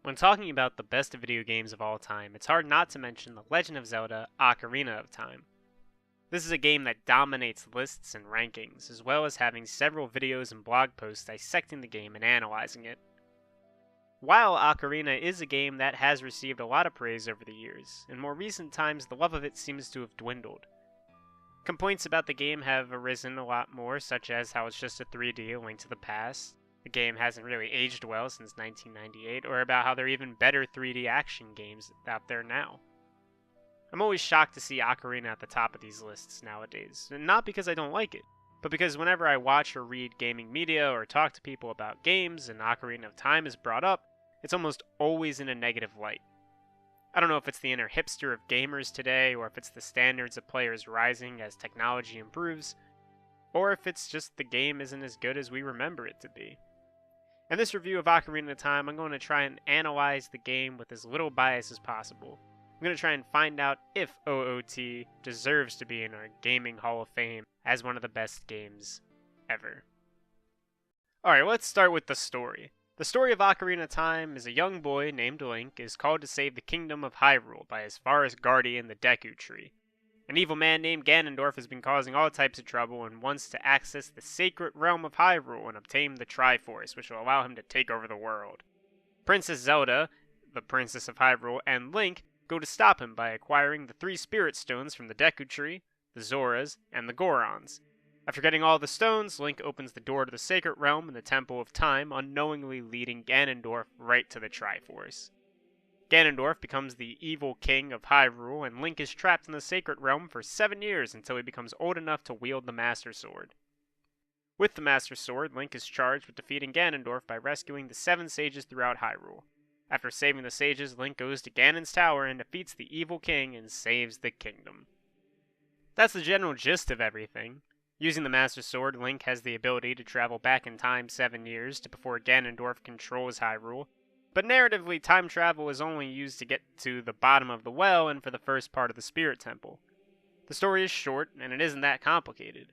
When talking about the best video games of all time, it's hard not to mention The Legend of Zelda: Ocarina of Time. This is a game that dominates lists and rankings, as well as having several videos and blog posts dissecting the game and analyzing it. While Ocarina is a game that has received a lot of praise over the years, in more recent times the love of it seems to have dwindled. Complaints about the game have arisen a lot more, such as how it's just a 3D Link to the Past, the game hasn't really aged well since 1998, or about how there are even better 3D action games out there now. I'm always shocked to see Ocarina at the top of these lists nowadays, and not because I don't like it, but because whenever I watch or read gaming media or talk to people about games and Ocarina of Time is brought up, it's almost always in a negative light. I don't know if it's the inner hipster of gamers today, or if it's the standards of players rising as technology improves, or if it's just the game isn't as good as we remember it to be. In this review of Ocarina of Time, I'm going to try and analyze the game with as little bias as possible. I'm going to try and find out if OOT deserves to be in our Gaming Hall of Fame as one of the best games ever. Alright, let's start with the story. The story of Ocarina of Time is a young boy named Link is called to save the kingdom of Hyrule by his forest guardian, the Deku Tree. An evil man named Ganondorf has been causing all types of trouble and wants to access the sacred realm of Hyrule and obtain the Triforce, which will allow him to take over the world. Princess Zelda, the Princess of Hyrule, and Link go to stop him by acquiring the 3 Spirit Stones from the Deku Tree, the Zoras, and the Gorons. After getting all the stones, Link opens the door to the sacred realm in the Temple of Time, unknowingly leading Ganondorf right to the Triforce. Ganondorf becomes the evil king of Hyrule, and Link is trapped in the sacred realm for 7 years until he becomes old enough to wield the Master Sword. With the Master Sword, Link is charged with defeating Ganondorf by rescuing the 7 sages throughout Hyrule. After saving the sages, Link goes to Ganon's tower and defeats the evil king and saves the kingdom. That's the general gist of everything. Using the Master Sword, Link has the ability to travel back in time 7 years to before Ganondorf controls Hyrule. But narratively, time travel is only used to get to the bottom of the well and for the first part of the Spirit Temple. The story is short, and it isn't that complicated.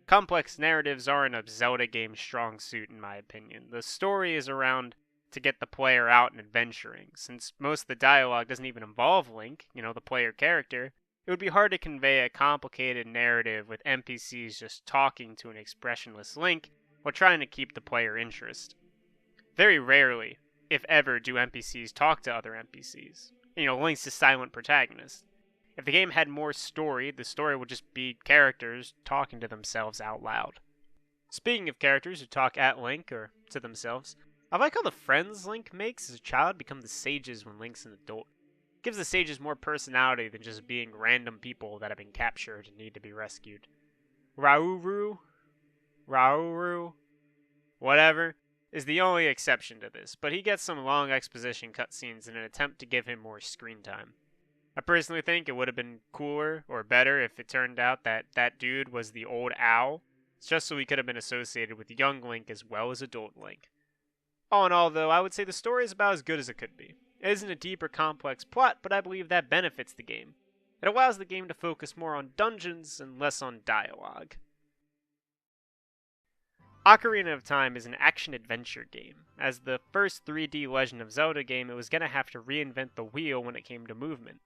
Complex narratives aren't a Zelda game's strong suit, in my opinion. The story is around to get the player out and adventuring. Since most of the dialogue doesn't even involve Link, the player character, it would be hard to convey a complicated narrative with NPCs just talking to an expressionless Link while trying to keep the player interest. Very rarely, if ever, do NPCs talk to other NPCs. Link's the silent protagonist. If the game had more story, the story would just be characters talking to themselves out loud. Speaking of characters who talk at Link, or to themselves, I like how the friends Link makes as a child become the sages when Link's an adult. It gives the sages more personality than just being random people that have been captured and need to be rescued. Rauru, whatever, is the only exception to this, but he gets some long exposition cutscenes in an attempt to give him more screen time. I personally think it would have been cooler or better if it turned out that that dude was the old owl, just so he could have been associated with young Link as well as adult Link. All in all, though, I would say the story is about as good as it could be. It isn't a deep or complex plot, but I believe that benefits the game. It allows the game to focus more on dungeons and less on dialogue. Ocarina of Time is an action-adventure game. As the first 3D Legend of Zelda game, it was going to have to reinvent the wheel when it came to movement.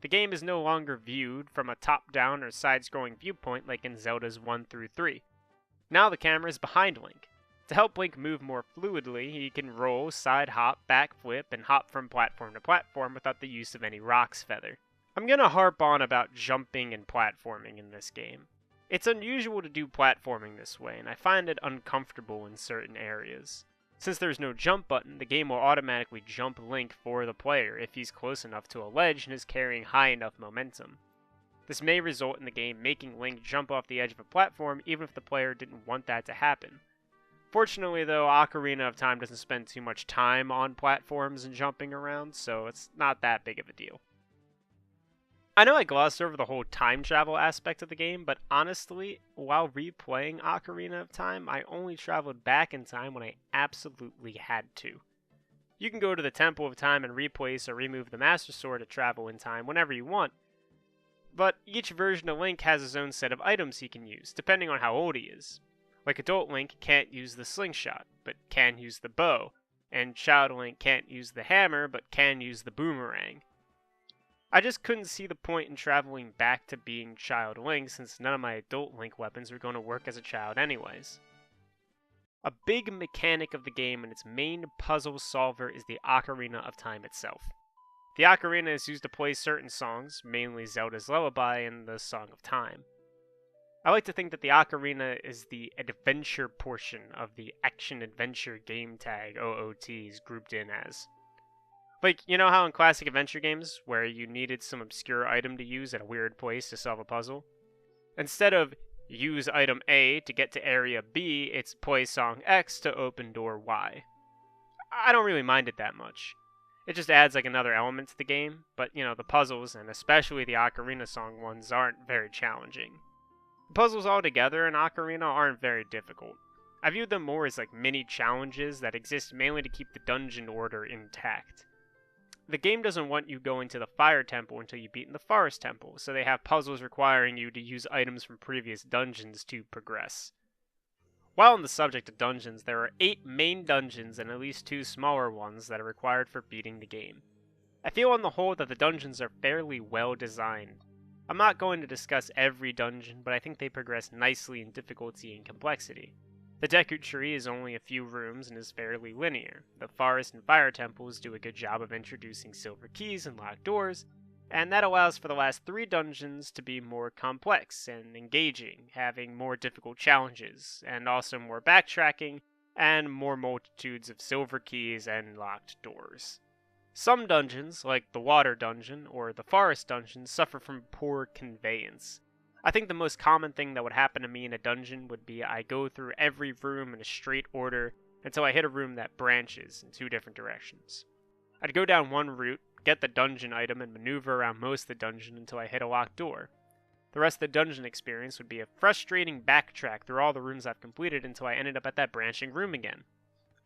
The game is no longer viewed from a top-down or side-scrolling viewpoint like in Zelda's 1 through 3. Now the camera is behind Link. To help Link move more fluidly, he can roll, side hop, back flip, and hop from platform to platform without the use of any Roc's Feather. I'm going to harp on about jumping and platforming in this game. It's unusual to do platforming this way, and I find it uncomfortable in certain areas. Since there's no jump button, the game will automatically jump Link for the player if he's close enough to a ledge and is carrying high enough momentum. This may result in the game making Link jump off the edge of a platform even if the player didn't want that to happen. Fortunately though, Ocarina of Time doesn't spend too much time on platforms and jumping around, so it's not that big of a deal. I know I glossed over the whole time travel aspect of the game, but honestly, while replaying Ocarina of Time, I only traveled back in time when I absolutely had to. You can go to the Temple of Time and replace or remove the Master Sword to travel in time whenever you want, but each version of Link has his own set of items he can use, depending on how old he is. Like adult Link can't use the slingshot, but can use the bow, and Child Link can't use the hammer but can use the boomerang. I just couldn't see the point in traveling back to being Child Link since none of my adult Link weapons were going to work as a child anyways. A big mechanic of the game and its main puzzle solver is the Ocarina of Time itself. The ocarina is used to play certain songs, mainly Zelda's Lullaby and the Song of Time. I like to think that the ocarina is the adventure portion of the action-adventure game tag OOT is grouped in as. Like, you know how in classic adventure games, where you needed some obscure item to use at a weird place to solve a puzzle? Instead of use item A to get to area B, it's play song X to open door Y. I don't really mind it that much. It just adds like another element to the game, but the puzzles, and especially the Ocarina song ones, aren't very challenging. The puzzles altogether in Ocarina aren't very difficult. I view them more as like mini challenges that exist mainly to keep the dungeon order intact. The game doesn't want you going to the Fire Temple until you've beaten the Forest Temple, so they have puzzles requiring you to use items from previous dungeons to progress. While on the subject of dungeons, there are 8 main dungeons and at least 2 smaller ones that are required for beating the game. I feel on the whole that the dungeons are fairly well designed. I'm not going to discuss every dungeon, but I think they progress nicely in difficulty and complexity. The Deku Tree is only a few rooms and is fairly linear. The Forest and Fire Temples do a good job of introducing silver keys and locked doors, and that allows for the last 3 dungeons to be more complex and engaging, having more difficult challenges, and also more backtracking, and more multitudes of silver keys and locked doors. Some dungeons, like the Water Dungeon or the Forest Dungeon, suffer from poor conveyance. I think the most common thing that would happen to me in a dungeon would be I go through every room in a straight order until I hit a room that branches in 2 different directions. I'd go down one route, get the dungeon item, and maneuver around most of the dungeon until I hit a locked door. The rest of the dungeon experience would be a frustrating backtrack through all the rooms I've completed until I ended up at that branching room again.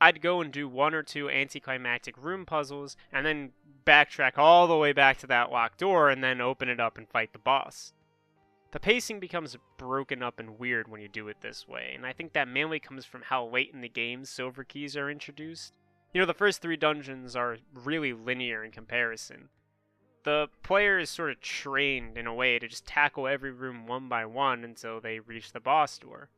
I'd go and do 1 or 2 anticlimactic room puzzles, and then backtrack all the way back to that locked door, and then open it up and fight the boss. The pacing becomes broken up and weird when you do it this way, and I think that mainly comes from how late in the game silver keys are introduced. The first 3 dungeons are really linear in comparison. The player is sort of trained in a way to just tackle every room one by one until they reach the boss door.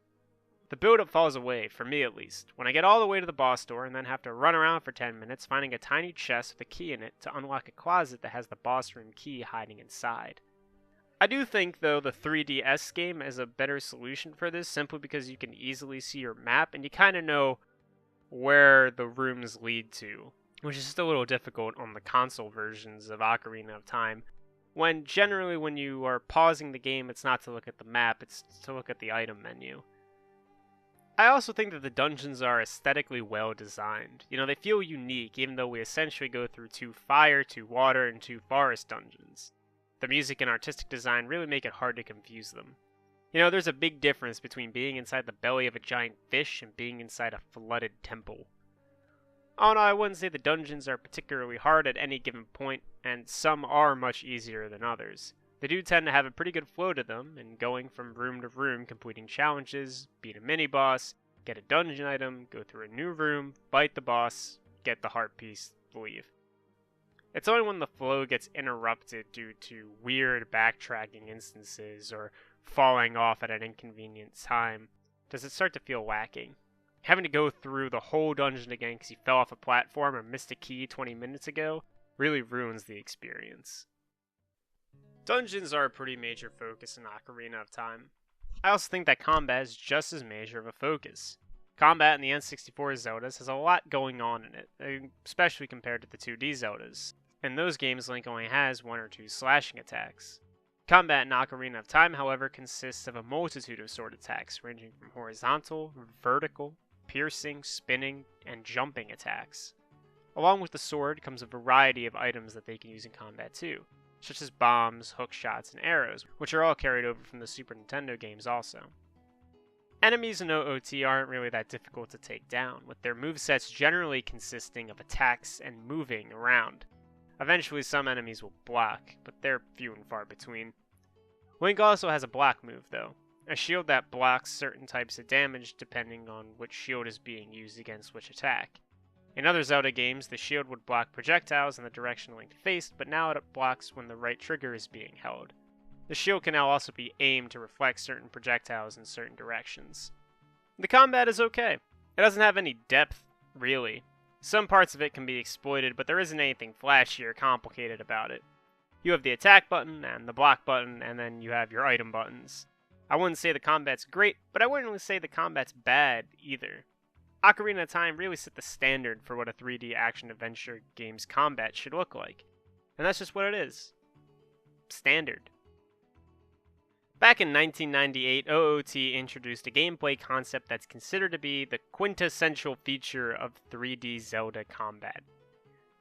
The build-up falls away, for me at least, when I get all the way to the boss door and then have to run around for 10 minutes finding a tiny chest with a key in it to unlock a closet that has the boss room key hiding inside. I do think, though, the 3DS game is a better solution for this, simply because you can easily see your map and you kind of know where the rooms lead to, which is just a little difficult on the console versions of Ocarina of Time, when generally when you are pausing the game, it's not to look at the map, it's to look at the item menu. I also think that the dungeons are aesthetically well designed. They feel unique, even though we essentially go through 2 fire, 2 water, and 2 forest dungeons. The music and artistic design really make it hard to confuse them. There's a big difference between being inside the belly of a giant fish and being inside a flooded temple. Oh no, I wouldn't say the dungeons are particularly hard at any given point, and some are much easier than others. They do tend to have a pretty good flow to them, and going from room to room, completing challenges, beat a mini-boss, get a dungeon item, go through a new room, fight the boss, get the heart piece, leave. It's only when the flow gets interrupted due to weird backtracking instances or falling off at an inconvenient time does it start to feel lacking. Having to go through the whole dungeon again because you fell off a platform or missed a key 20 minutes ago really ruins the experience. Dungeons are a pretty major focus in Ocarina of Time. I also think that combat is just as major of a focus. Combat in the N64 Zeldas has a lot going on in it, especially compared to the 2D Zeldas. In those games, Link only has 1 or 2 slashing attacks. Combat in Ocarina of Time, however, consists of a multitude of sword attacks, ranging from horizontal, vertical, piercing, spinning, and jumping attacks. Along with the sword comes a variety of items that they can use in combat too, such as bombs, hook shots, and arrows, which are all carried over from the Super Nintendo games also. Enemies in OOT aren't really that difficult to take down, with their movesets generally consisting of attacks and moving around. Eventually some enemies will block, but they're few and far between. Link also has a block move though, a shield that blocks certain types of damage depending on which shield is being used against which attack. In other Zelda games, the shield would block projectiles in the direction Link faced, but now it blocks when the right trigger is being held. The shield can now also be aimed to reflect certain projectiles in certain directions. The combat is okay. It doesn't have any depth, really. Some parts of it can be exploited, but there isn't anything flashy or complicated about it. You have the attack button and the block button, and then you have your item buttons. I wouldn't say the combat's great, but I wouldn't really say the combat's bad either. Ocarina of Time really set the standard for what a 3D action-adventure game's combat should look like. And that's just what it is. Standard. Back in 1998, OOT introduced a gameplay concept that's considered to be the quintessential feature of 3D Zelda combat.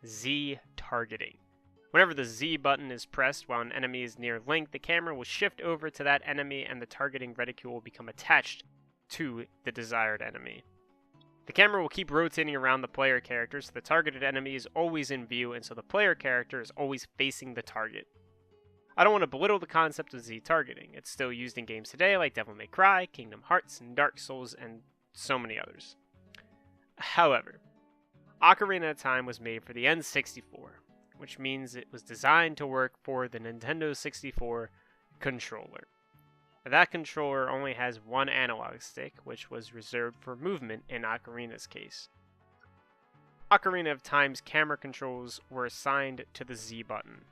Ztargeting. Whenever the Z button is pressed while an enemy is near Link, the camera will shift over to that enemy and the targeting reticule will become attached to the desired enemy. The camera will keep rotating around the player character so the targeted enemy is always in view and so the player character is always facing the target. I don't want to belittle the concept of Z-targeting. It's still used in games today like Devil May Cry, Kingdom Hearts, and Dark Souls, and so many others. However, Ocarina of Time was made for the N64, which means it was designed to work for the Nintendo 64 controller. That controller only has one analog stick, which was reserved for movement in Ocarina's case. Ocarina of Time's camera controls were assigned to the Z button.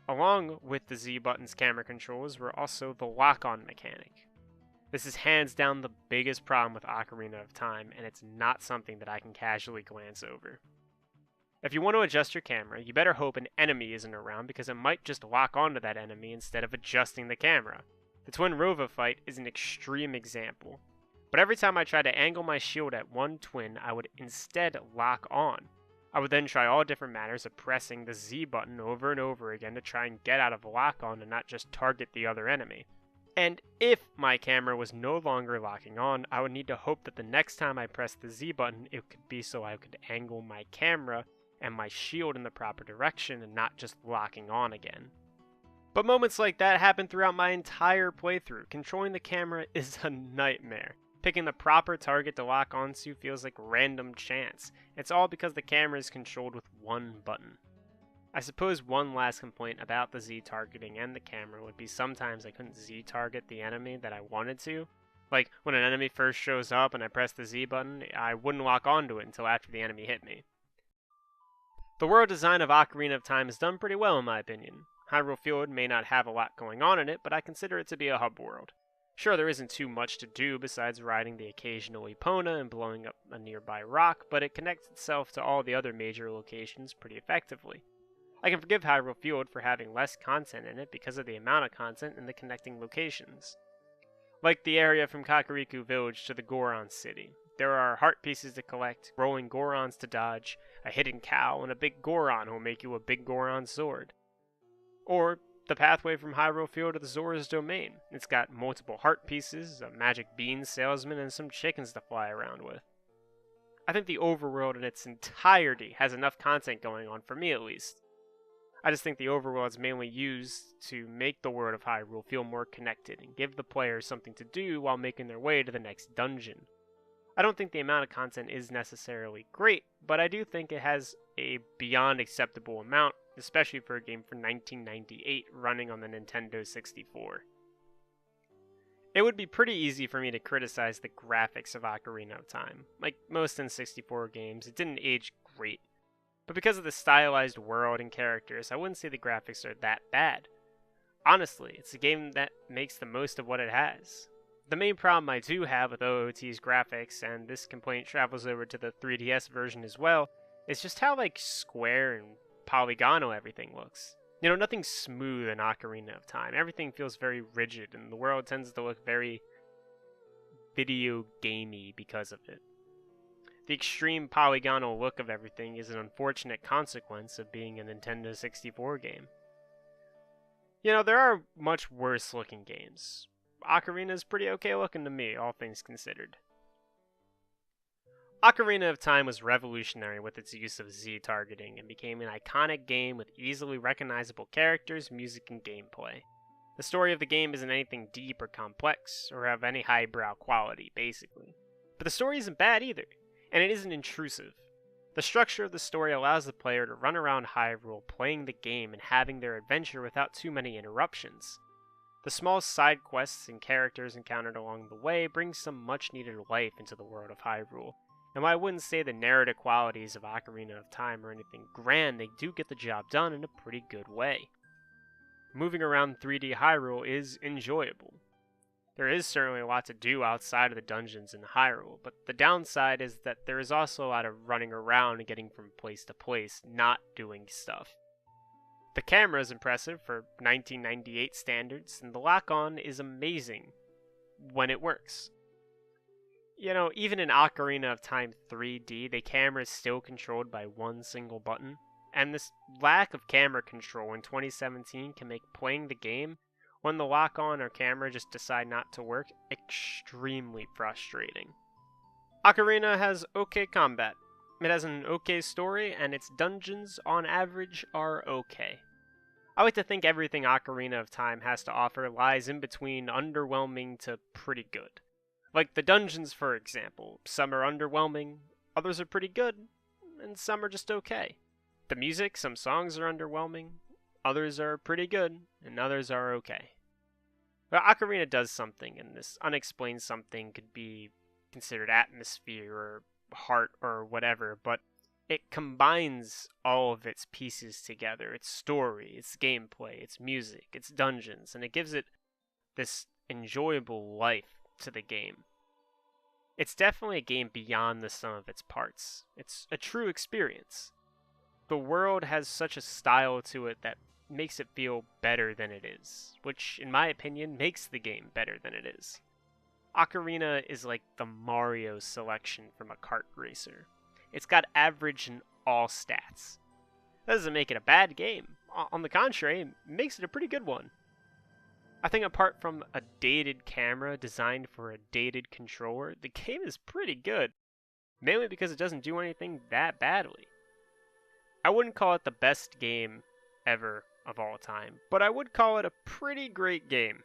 Along with the Z button's camera controls were also the lock-on mechanic. This is hands down the biggest problem with Ocarina of Time, and it's not something that I can casually glance over. If you want to adjust your camera, you better hope an enemy isn't around because it might just lock onto that enemy instead of adjusting the camera. The Twin Rova fight is an extreme example. But every time I tried to angle my shield at one twin, I would instead lock on. I would then try all different manners of pressing the Z button over and over again to try and get out of lock on and not just target the other enemy. And if my camera was no longer locking on, I would need to hope that the next time I pressed the Z button, it could be so I could angle my camera and my shield in the proper direction and not just locking on again. But moments like that happen throughout my entire playthrough. Controlling the camera is a nightmare. Picking the proper target to lock onto feels like random chance. It's all because the camera is controlled with one button. I suppose one last complaint about the Z-targeting and the camera would be sometimes I couldn't Z-target the enemy that I wanted to. Like, when an enemy first shows up and I press the Z button, I wouldn't lock onto it until after the enemy hit me. The world design of Ocarina of Time is done pretty well in my opinion. Hyrule Field may not have a lot going on in it, but I consider it to be a hub world. Sure, there isn't too much to do besides riding the occasional Epona and blowing up a nearby rock, but it connects itself to all the other major locations pretty effectively. I can forgive Hyrule Field for having less content in it because of the amount of content in the connecting locations. Like the area from Kakariko Village to the Goron City. There are heart pieces to collect, rolling Gorons to dodge, a hidden cow, and a big Goron who will make you a big Goron sword. Or the pathway from Hyrule Field to the Zora's Domain. It's got multiple heart pieces, a magic bean salesman, and some chickens to fly around with. I think the overworld in its entirety has enough content going on, for me at least. I just think the overworld is mainly used to make the world of Hyrule feel more connected and give the players something to do while making their way to the next dungeon. I don't think the amount of content is necessarily great, but I do think it has a beyond acceptable amount, especially for a game from 1998 running on the Nintendo 64. It would be pretty easy for me to criticize the graphics of Ocarina of Time. Like most N64 games, it didn't age great. But because of the stylized world and characters, I wouldn't say the graphics are that bad. Honestly, it's a game that makes the most of what it has. The main problem I do have with OOT's graphics, and this complaint travels over to the 3DS version as well, is just how square and polygonal everything looks. You know, nothing's smooth in Ocarina of Time. Everything feels very rigid, and the world tends to look very video gamey because of it. The extreme polygonal look of everything is an unfortunate consequence of being a Nintendo 64 game. You know, there are much worse looking games. Ocarina is pretty okay looking to me, all things considered. Ocarina of Time was revolutionary with its use of Z-targeting and became an iconic game with easily recognizable characters, music, and gameplay. The story of the game isn't anything deep or complex, or of any highbrow quality, basically. But the story isn't bad either. and it isn't intrusive. The structure of the story allows the player to run around Hyrule playing the game and having their adventure without too many interruptions. The small side quests and characters encountered along the way bring some much needed life into the world of Hyrule, and while I wouldn't say the narrative qualities of Ocarina of Time are anything grand, they do get the job done in a pretty good way. Moving around 3D Hyrule is enjoyable. There is certainly a lot to do outside of the dungeons in Hyrule, but the downside is that there is also a lot of running around and getting from place to place, not doing stuff. The camera is impressive for 1998 standards, and the lock-on is amazing when it works. You know, even in Ocarina of Time 3D, the camera is still controlled by one single button, and this lack of camera control in 2017 can make playing the game, when the lock-on or camera just decide not to work, extremely frustrating. Ocarina has okay combat. It has an okay story, and its dungeons, on average, are okay. I like to think everything Ocarina of Time has to offer lies in between underwhelming to pretty good. Like the dungeons, for example. Some are underwhelming, others are pretty good, and some are just okay. The music, some songs are underwhelming, others are pretty good, and others are okay. But Ocarina does something, and this unexplained something could be considered atmosphere or heart or whatever, but it combines all of its pieces together, its story, its gameplay, its music, its dungeons, and it gives it this enjoyable life to the game. It's definitely a game beyond the sum of its parts. It's a true experience. The world has such a style to it that makes it feel better than it is, which, in my opinion, makes the game better than it is. Ocarina is like the Mario selection from a kart racer. It's got average in all stats. That doesn't make it a bad game. On the contrary, it makes it a pretty good one. I think apart from a dated camera designed for a dated controller, the game is pretty good, mainly because it doesn't do anything that badly. I wouldn't call it the best game ever of all time, but I would call it a pretty great game.